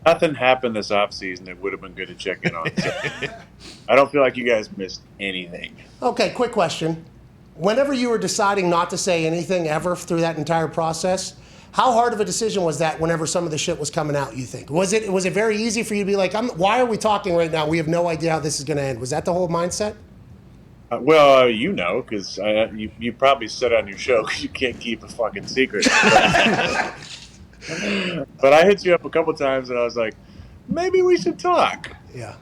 Nothing happened this offseason that would have been good to check in on. So I don't feel like you guys missed anything. Okay, quick question. Whenever you were deciding not to say anything ever through that entire process, how hard of a decision was that whenever some of the shit was coming out, you think? Was it very easy for you to be like, why are we talking right now? We have no idea how this is going to end. Was that the whole mindset? You know, because you probably said on your show you can't keep a fucking secret. But I hit you up a couple times and I was like, maybe we should talk. Yeah.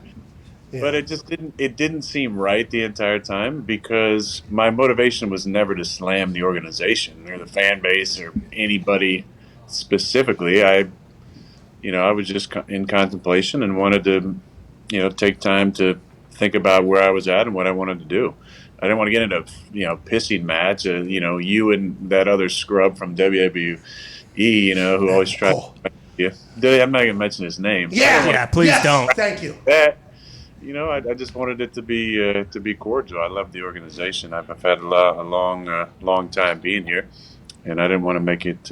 But it didn't seem right the entire time because my motivation was never to slam the organization or the fan base or anybody specifically. I was just in contemplation and wanted to, take time to think about where I was at and what I wanted to do. I didn't want to get into, pissing match. You and that other scrub from WWE, who always tried. Yeah, I'm not gonna mention his name. Yeah, please don't. Thank you. I just wanted it to be cordial. I love the organization. I've had a long time being here, and I didn't want to make it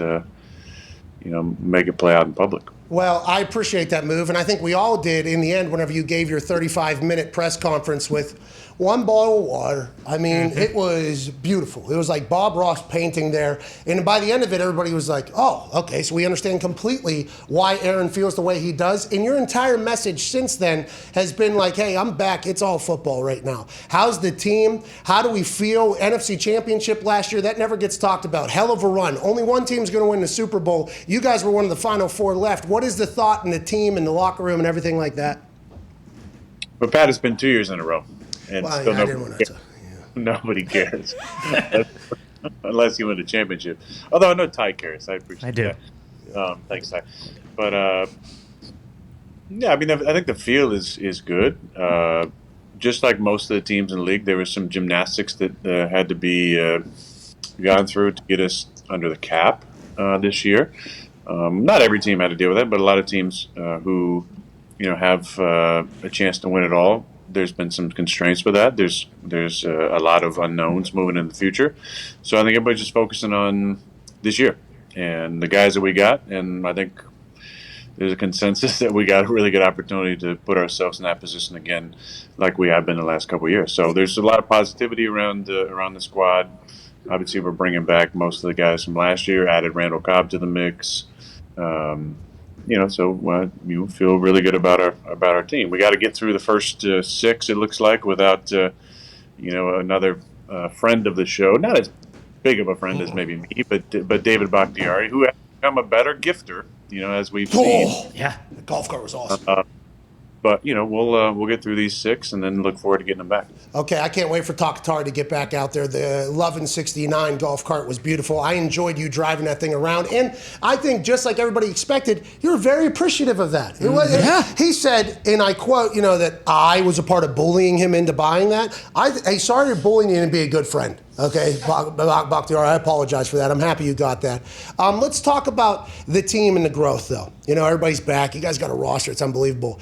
play out in public. Well, I appreciate that move, and I think we all did in the end whenever you gave your 35-minute press conference with one bottle of water. I mean, it was beautiful. It was like Bob Ross painting there. And by the end of it, everybody was like, oh, okay, so we understand completely why Aaron feels the way he does. And your entire message since then has been like, hey, I'm back. It's all football right now. How's the team? How do we feel? NFC Championship last year, that never gets talked about. Hell of a run. Only one team's going to win the Super Bowl. You guys were one of the final four left. What is the thought in the team and the locker room and everything like that? But Pat, it's been 2 years in a row. And well, still I didn't want to. Nobody cares. Unless you win the championship. Although I know Ty cares. I appreciate that. Thanks, Ty. But, I mean, I think the field is good. Just like most of the teams in the league, there was some gymnastics that had to be gone through to get us under the cap this year. Not every team had to deal with that, but a lot of teams who, have a chance to win it all. There's been some constraints with that. There's a lot of unknowns moving in the future. So I think everybody's just focusing on this year and the guys that we got. And I think there's a consensus that we got a really good opportunity to put ourselves in that position again, like we have been the last couple of years. So there's a lot of positivity around the squad. Obviously, we're bringing back most of the guys from last year, added Randall Cobb to the mix. So you feel really good about our team. We got to get through the first six. It looks like without another friend of the show, not as big of a friend as maybe me, but David Bakhtiari, who has become a better gifter. As we've seen. Yeah, the golf cart was awesome. But we'll get through these six and then look forward to getting them back. Okay, I can't wait for Takatari to get back out there. The Lovin' 69 golf cart was beautiful. I enjoyed you driving that thing around, and I think just like everybody expected, you were very appreciative of that. He said, and I quote, that I was a part of bullying him into buying that. I started bullying you to be a good friend. Okay, Bakhtiari, I apologize for that. I'm happy you got that. Let's talk about the team and the growth, though. Everybody's back. You guys got a roster. It's unbelievable.